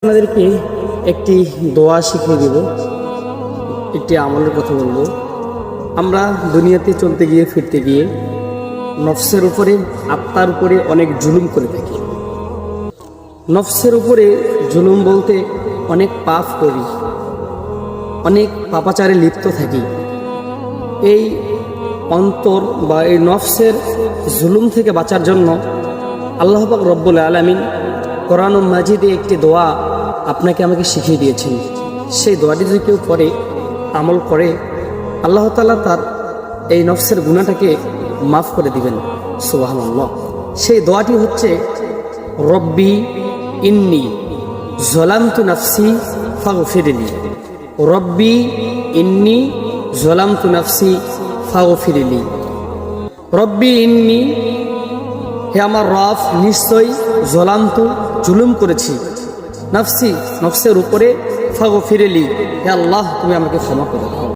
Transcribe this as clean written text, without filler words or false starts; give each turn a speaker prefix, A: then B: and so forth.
A: আপনাদেরকে একটি দোয়া শিখিয়ে দেব, একটি আমলের কথা বলবো। আমরা দুনিয়াতে চলতে গিয়ে ফিরতে গিয়ে নফসের উপরে, আত্মার উপরে অনেক জুলুম করে থাকি। নফসের উপরে জুলুম বলতে অনেক পাপ করি, অনেক পাপাচারে লিপ্ত থাকি। এই অন্তর বা এই নফসের জুলুম থেকে বাঁচার জন্য আল্লাহ পাক রব্বুল আলামিন কোরআন মাজিদে একটি দোয়া আপনাকে আমাকে শিখিয়ে দিয়েছেন। সেই দোয়াটি যদি কেউ পড়ে, আমল করে, আল্লাহ তাআলা তার এই নফসের গুনাহটাকে মাফ করে দিবেন। সুবহানাল্লাহ। সেই দোয়াটি হচ্ছে, রব্বি ইন্নি যালামতু নাফসি ফাগফিরলি। রব্বি ইন্নি যালামতু নাফসি ফাগফিরলি। রব্বি ইন্নি, হে আমার রব, নিশ্চয়ই যালামতু, জুলুম করেছি, নাফসি, নফসের উপরে, ফাগফিরলি, হে আল্লাহ তুমি আমাকে ক্ষমা করে দাও।